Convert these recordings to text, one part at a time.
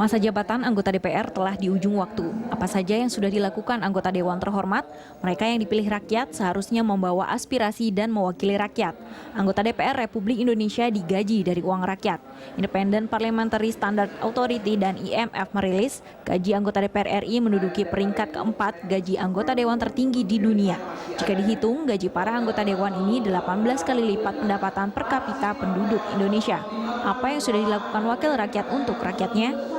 Masa jabatan anggota DPR telah di ujung waktu. Apa saja yang sudah dilakukan anggota Dewan terhormat? Mereka yang dipilih rakyat seharusnya membawa aspirasi dan mewakili rakyat. Anggota DPR Republik Indonesia digaji dari uang rakyat. Independent Parliamentary Standard Authority dan IMF merilis, gaji anggota DPR RI menduduki peringkat keempat gaji anggota Dewan tertinggi di dunia. Jika dihitung, gaji para anggota Dewan ini 18 kali lipat pendapatan per kapita penduduk Indonesia. Apa yang sudah dilakukan wakil rakyat untuk rakyatnya?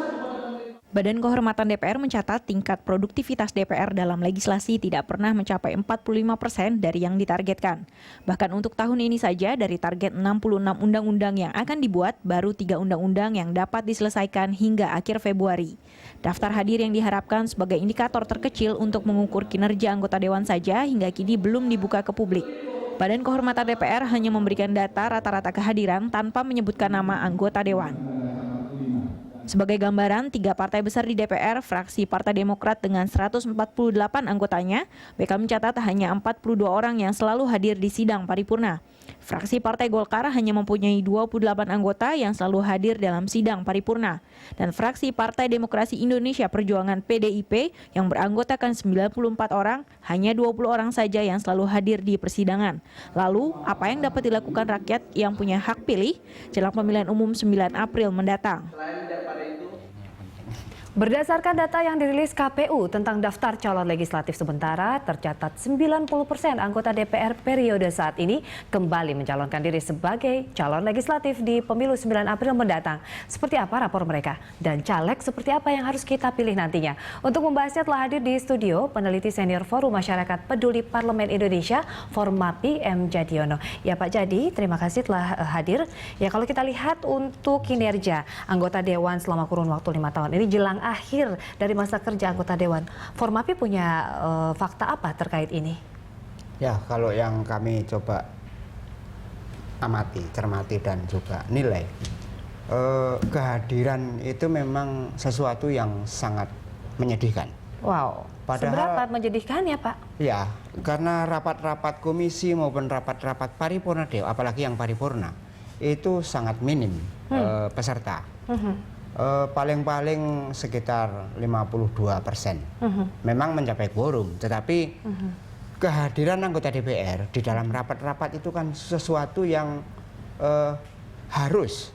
Badan Kehormatan DPR mencatat tingkat produktivitas DPR dalam legislasi tidak pernah mencapai 45% dari yang ditargetkan. Bahkan untuk tahun ini saja dari target 66 undang-undang yang akan dibuat, baru 3 undang-undang yang dapat diselesaikan hingga akhir Februari. Daftar hadir yang diharapkan sebagai indikator terkecil untuk mengukur kinerja anggota Dewan saja hingga kini belum dibuka ke publik. Badan Kehormatan DPR hanya memberikan data rata-rata kehadiran tanpa menyebutkan nama anggota Dewan. Sebagai gambaran, 3 partai besar di DPR, fraksi Partai Demokrat dengan 148 anggotanya, BK mencatat hanya 42 orang yang selalu hadir di sidang paripurna. Fraksi Partai Golkar hanya mempunyai 28 anggota yang selalu hadir dalam sidang paripurna. Dan fraksi Partai Demokrasi Indonesia Perjuangan PDIP yang beranggotakan 94 orang, hanya 20 orang saja yang selalu hadir di persidangan. Lalu, apa yang dapat dilakukan rakyat yang punya hak pilih jelang pemilihan umum 9 April mendatang? Berdasarkan data yang dirilis KPU tentang daftar calon legislatif sementara, tercatat 90% anggota DPR periode saat ini kembali mencalonkan diri sebagai calon legislatif di pemilu 9 April mendatang. Seperti apa rapor mereka? Dan caleg seperti apa yang harus kita pilih nantinya? Untuk membahasnya telah hadir di studio peneliti senior Forum Masyarakat Peduli Parlemen Indonesia, Formapi M. Jadiono. Ya Pak Jadi, terima kasih telah hadir. Ya kalau kita lihat untuk kinerja anggota Dewan selama kurun waktu 5 tahun ini jelang akhir dari masa kerja anggota Dewan, Formapi punya fakta apa terkait ini? Ya, kalau yang kami coba amati, cermati dan juga nilai, kehadiran itu memang sesuatu yang sangat menyedihkan. Wow, seberapa menyedihkan ya Pak? Ya, karena rapat-rapat komisi maupun rapat-rapat paripurna Dewan, apalagi yang paripurna, itu sangat minim peserta. Paling-paling sekitar 52%. Memang mencapai quorum, tetapi kehadiran anggota DPR di dalam rapat-rapat itu kan sesuatu yang harus.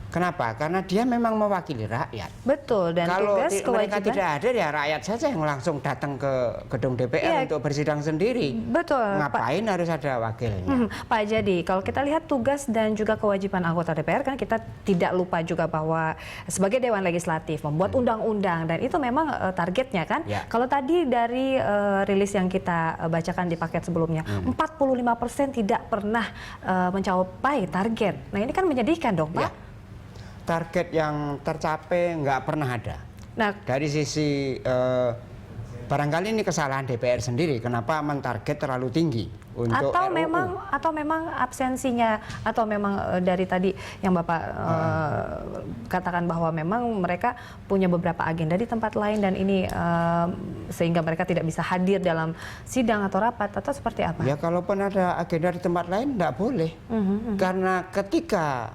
Kenapa? Karena dia memang mewakili rakyat. Betul, dan kalau tugas mereka tidak hadir ya rakyat saja yang langsung datang ke gedung DPR untuk bersidang sendiri. Betul. Ngapain Pak, harus ada wakilnya? Pak Jadi, kalau kita lihat tugas dan juga kewajiban anggota DPR kan kita tidak lupa juga bahwa sebagai Dewan Legislatif membuat undang-undang dan itu memang targetnya kan. Ya. Kalau tadi dari rilis yang kita bacakan di paket sebelumnya, 45% tidak pernah mencapai target. Nah ini kan menyedihkan dong Pak. Ya. Target yang tercapai nggak pernah ada. Nah, dari sisi barangkali ini kesalahan DPR sendiri, kenapa mentarget terlalu tinggi untuk RUU. Atau memang absensinya, atau memang dari tadi yang Bapak katakan bahwa memang mereka punya beberapa agenda di tempat lain dan ini sehingga mereka tidak bisa hadir dalam sidang atau rapat atau seperti apa? Ya kalaupun ada agenda di tempat lain nggak boleh, karena ketika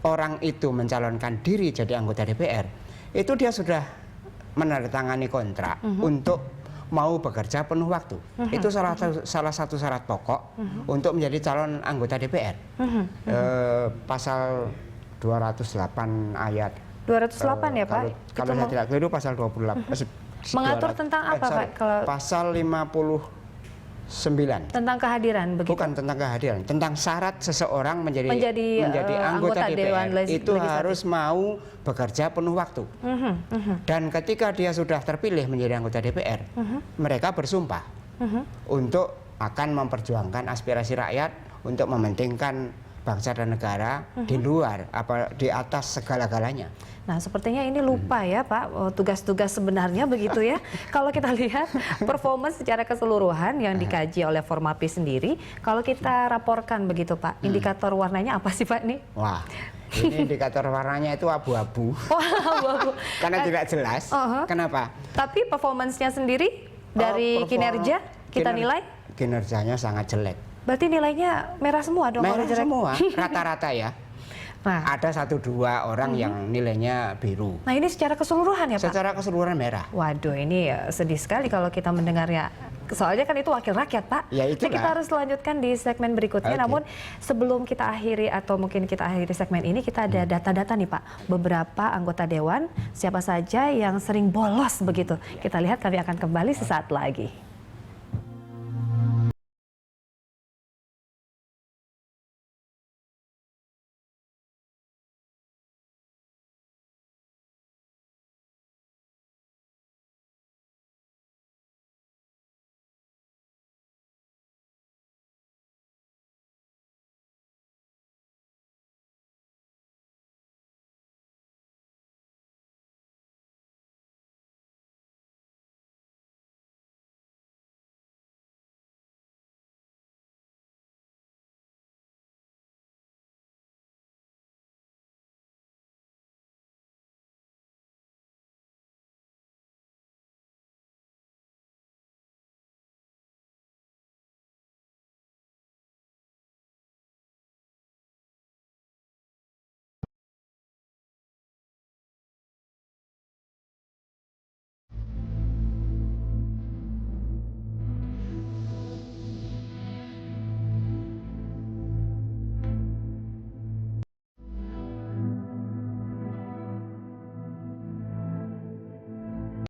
orang itu mencalonkan diri jadi anggota DPR, itu dia sudah menandatangani kontrak untuk mau bekerja penuh waktu. Itu salah satu syarat pokok untuk menjadi calon anggota DPR. Pasal 208 ayat. 208 ya Pak? Kalau saya tidak keliru pasal 28. Mengatur tentang apa Pak? Pasal 59. Tentang kehadiran begitu? Bukan tentang kehadiran, tentang syarat seseorang menjadi anggota DPR itu harus mau bekerja penuh waktu. Dan ketika dia sudah terpilih menjadi anggota DPR, mereka bersumpah untuk akan memperjuangkan aspirasi rakyat untuk mementingkan bangsa dan negara di luar di atas segala-galanya. Nah, sepertinya ini lupa ya Pak, tugas-tugas sebenarnya begitu ya. Kalau kita lihat performance secara keseluruhan yang dikaji oleh Formapi sendiri, kalau kita raporkan begitu Pak, indikator warnanya apa sih Pak nih? Wah, ini indikator warnanya itu abu-abu. Oh, abu-abu. Karena tidak jelas. Kenapa? Tapi performance-nya sendiri dari kinerja kita nilai? Kinerjanya sangat jelek. Berarti nilainya merah semua dong? Merah semua, rata-rata ya. Nah, ada 1-2 orang yang nilainya biru. Nah ini secara keseluruhan ya Pak? Secara keseluruhan merah. Waduh, ini sedih sekali kalau kita mendengarnya. Soalnya kan itu wakil rakyat, Pak. Ya Nah, kita harus lanjutkan di segmen berikutnya. Namun sebelum kita akhiri atau mungkin kita akhiri segmen ini, kita ada data-data nih Pak. Beberapa anggota dewan, siapa saja yang sering bolos begitu. Kita lihat, kami akan kembali sesaat lagi.